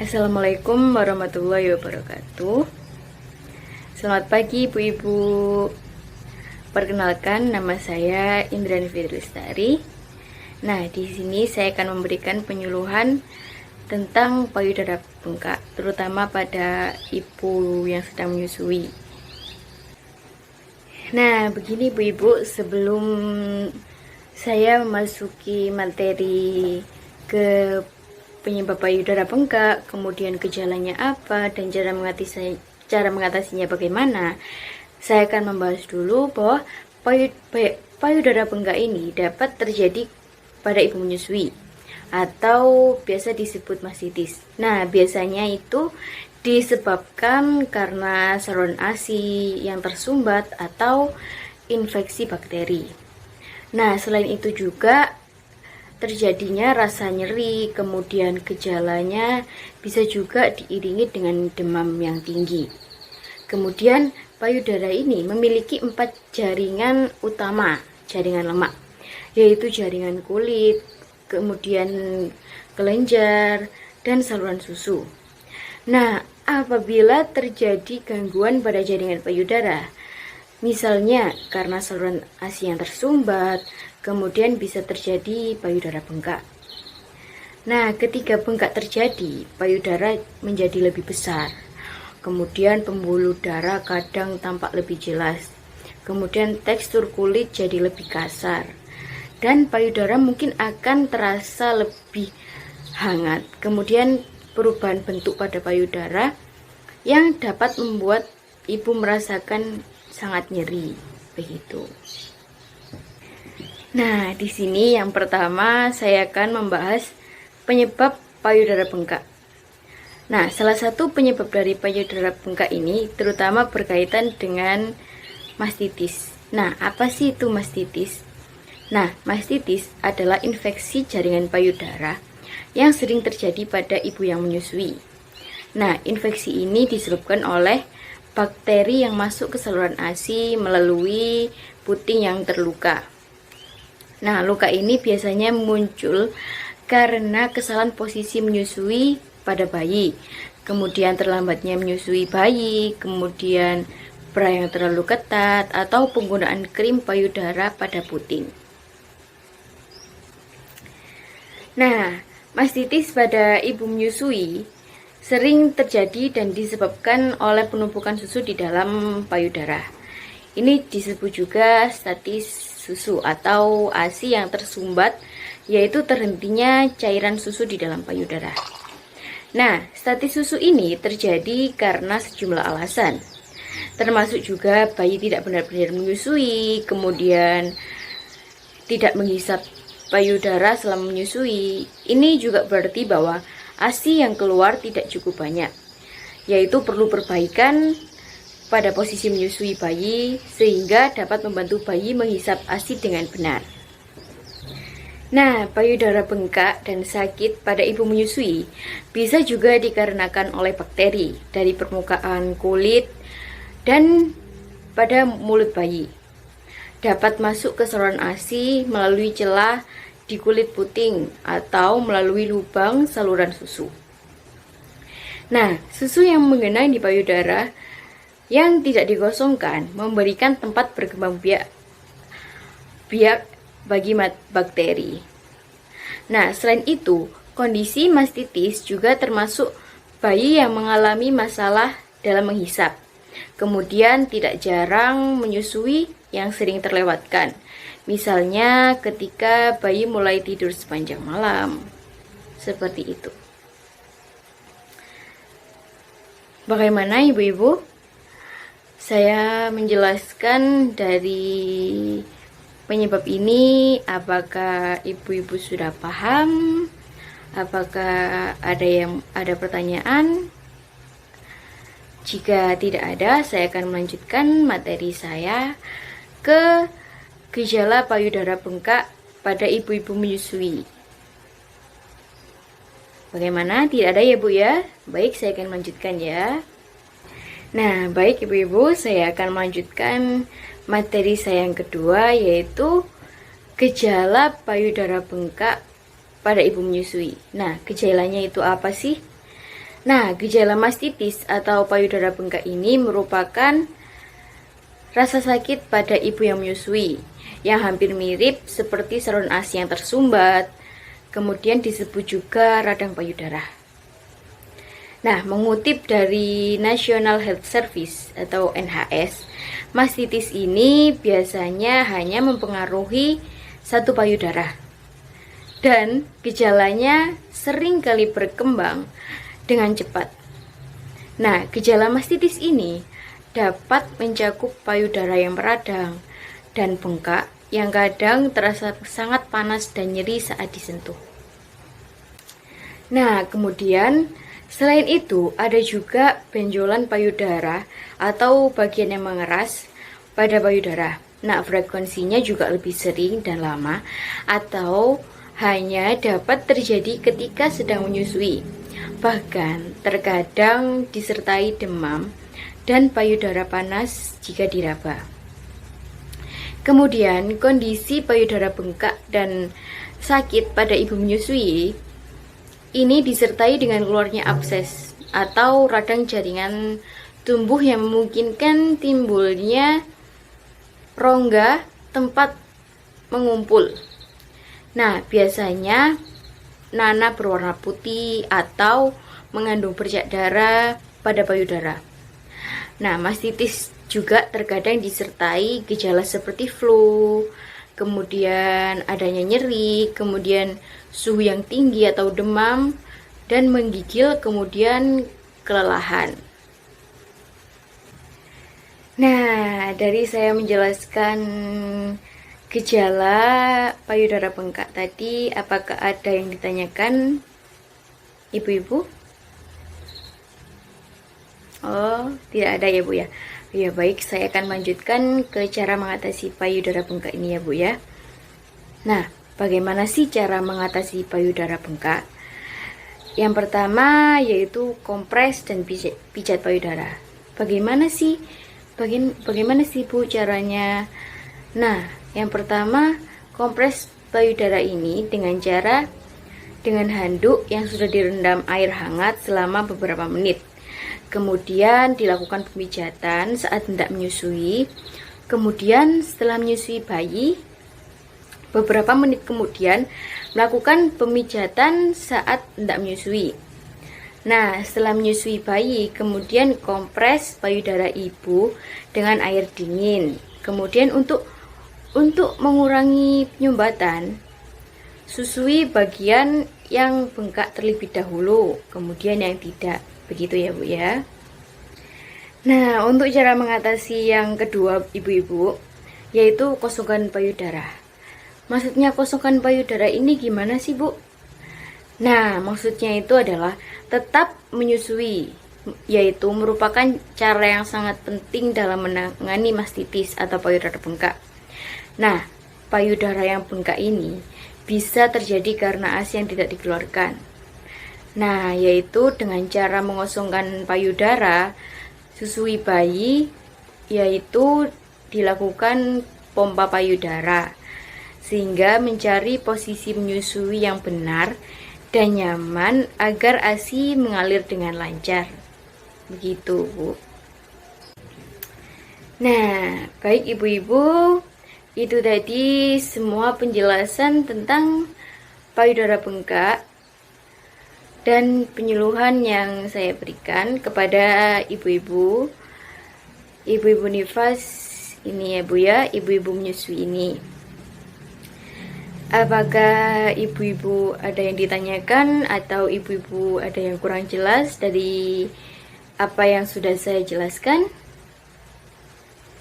Assalamualaikum warahmatullahi wabarakatuh. Selamat pagi ibu-ibu. Perkenalkan, nama saya Indrani Fitristari. Nah, di sini saya akan memberikan penyuluhan tentang payudara bengkak, terutama pada ibu yang sedang menyusui. Nah, begini ibu-ibu, sebelum saya memasuki materi ke penyebab payudara bengkak, kemudian gejalanya apa, dan cara mengatasinya bagaimana, saya akan membahas dulu bahwa payudara bengkak ini dapat terjadi pada ibu menyusui atau biasa disebut mastitis. Nah, biasanya itu disebabkan karena saluran ASI yang tersumbat atau infeksi bakteri. Nah, selain itu juga terjadinya rasa nyeri, kemudian gejalanya bisa juga diiringi dengan demam yang tinggi. Kemudian payudara ini memiliki 4 jaringan utama, jaringan lemak, yaitu jaringan kulit, kemudian kelenjar, dan saluran susu. Nah, apabila terjadi gangguan pada jaringan payudara, misalnya karena saluran ASI yang tersumbat, kemudian bisa terjadi payudara bengkak. Nah, ketika bengkak terjadi, payudara menjadi lebih besar. Kemudian pembuluh darah kadang tampak lebih jelas. Kemudian tekstur kulit jadi lebih kasar. Dan payudara mungkin akan terasa lebih hangat. Kemudian perubahan bentuk pada payudara yang dapat membuat ibu merasakan sangat nyeri. Begitu. Nah, di sini yang pertama saya akan membahas penyebab payudara bengkak. Nah, salah satu penyebab dari payudara bengkak ini terutama berkaitan dengan mastitis. Nah, apa sih itu mastitis? Nah, mastitis adalah infeksi jaringan payudara yang sering terjadi pada ibu yang menyusui. Nah, infeksi ini disebabkan oleh bakteri yang masuk ke saluran ASI melalui puting yang terluka. Nah, luka ini biasanya muncul karena kesalahan posisi menyusui pada bayi, kemudian terlambatnya menyusui bayi, kemudian bra yang terlalu ketat, atau penggunaan krim payudara pada puting. Nah, mastitis pada ibu menyusui sering terjadi dan disebabkan oleh penumpukan susu di dalam payudara. Ini disebut juga statis susu atau ASI yang tersumbat, yaitu terhentinya cairan susu di dalam payudara. Nah, statis susu ini terjadi karena sejumlah alasan, termasuk juga bayi tidak benar-benar menyusui, kemudian tidak menghisap payudara selama menyusui. Ini juga berarti bahwa ASI yang keluar tidak cukup banyak, yaitu perlu perbaikan pada posisi menyusui bayi sehingga dapat membantu bayi menghisap ASI dengan benar. Nah, payudara bengkak dan sakit pada ibu menyusui bisa juga dikarenakan oleh bakteri dari permukaan kulit dan pada mulut bayi. Dapat masuk ke saluran ASI melalui celah di kulit puting atau melalui lubang saluran susu. Nah, susu yang mengenai di payudara yang tidak dikosongkan memberikan tempat berkembang biak bagi bakteri. Nah, selain itu, kondisi mastitis juga termasuk bayi yang mengalami masalah dalam menghisap. Kemudian tidak jarang menyusui yang sering terlewatkan. Misalnya ketika bayi mulai tidur sepanjang malam. Seperti itu. Bagaimana ibu-ibu? Saya menjelaskan dari penyebab ini, apakah ibu-ibu sudah paham? Apakah ada pertanyaan? Jika tidak ada, saya akan melanjutkan materi saya ke gejala payudara bengkak pada ibu-ibu menyusui. Bagaimana? Tidak ada ya Bu ya? Baik, saya akan melanjutkan ya. Nah, baik ibu-ibu, saya akan melanjutkan materi saya yang kedua, yaitu gejala payudara bengkak pada ibu menyusui. Nah, gejalanya itu apa sih? Nah, gejala mastitis atau payudara bengkak ini merupakan rasa sakit pada ibu yang menyusui, yang hampir mirip seperti saluran ASI yang tersumbat, kemudian disebut juga radang payudara. Nah, mengutip dari National Health Service atau NHS, mastitis ini biasanya hanya mempengaruhi satu payudara. Dan gejalanya sering kali berkembang dengan cepat. Nah, gejala mastitis ini dapat mencakup payudara yang meradang dan bengkak yang kadang terasa sangat panas dan nyeri saat disentuh. Nah, kemudian selain itu ada juga benjolan payudara atau bagian yang mengeras pada payudara. Nah, frekuensinya juga lebih sering dan lama atau hanya dapat terjadi ketika sedang menyusui. Bahkan terkadang disertai demam dan payudara panas jika diraba. Kemudian kondisi payudara bengkak dan sakit pada ibu menyusui ini disertai dengan keluarnya abses atau radang jaringan tumbuh yang memungkinkan timbulnya rongga tempat mengumpul. Nah, biasanya nanah berwarna putih atau mengandung bercak darah pada payudara. Nah, mastitis juga terkadang disertai gejala seperti flu, kemudian adanya nyeri, kemudian suhu yang tinggi atau demam, dan menggigil, kemudian kelelahan. Nah, dari saya menjelaskan gejala payudara bengkak tadi, apakah ada yang ditanyakan, ibu-ibu? Oh, tidak ada ya Bu ya. Ya baik, saya akan lanjutkan ke cara mengatasi payudara bengkak ini ya Bu ya. Nah, bagaimana sih cara mengatasi payudara bengkak? Yang pertama yaitu kompres dan pijat payudara. Bagaimana sih Bu caranya? Nah, yang pertama, kompres payudara ini dengan handuk yang sudah direndam air hangat selama beberapa menit. Kemudian dilakukan pemijatan saat hendak menyusui. Kemudian setelah menyusui bayi, beberapa menit kemudian melakukan pemijatan saat hendak menyusui. Nah, setelah menyusui bayi, kemudian kompres payudara ibu dengan air dingin. Kemudian untuk mengurangi penyumbatan, susui bagian yang bengkak terlebih dahulu, kemudian yang tidak. Begitu ya Bu ya. Nah, untuk cara mengatasi yang kedua ibu-ibu, yaitu kosongkan payudara. Maksudnya kosongkan payudara ini gimana sih Bu? Nah, maksudnya itu adalah tetap menyusui, yaitu merupakan cara yang sangat penting dalam menangani mastitis atau payudara bengkak. Nah, payudara yang bengkak ini bisa terjadi karena ASI yang tidak dikeluarkan. Nah, yaitu dengan cara mengosongkan payudara, susui bayi, yaitu dilakukan pompa payudara, sehingga mencari posisi menyusui yang benar dan nyaman agar ASI mengalir dengan lancar. Begitu, Bu. Nah, baik ibu-ibu, itu tadi semua penjelasan tentang payudara bengkak dan penyuluhan yang saya berikan kepada ibu-ibu nifas ini ya Bu ya, ibu-ibu menyusui ini. Apakah ibu-ibu ada yang ditanyakan atau ibu-ibu ada yang kurang jelas dari apa yang sudah saya jelaskan?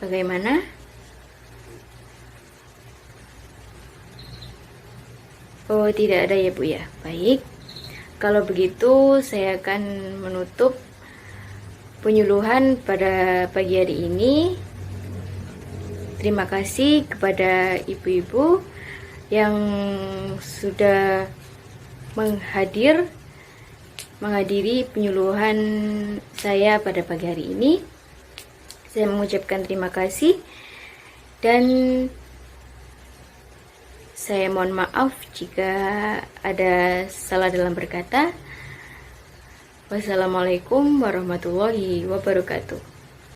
Bagaimana? Oh, tidak ada ya Bu ya. Baik. Kalau begitu saya akan menutup penyuluhan pada pagi hari ini. Terima kasih kepada ibu-ibu yang sudah menghadiri penyuluhan saya pada pagi hari ini. Saya mengucapkan terima kasih dan saya mohon maaf jika ada salah dalam berkata. Wassalamualaikum warahmatullahi wabarakatuh.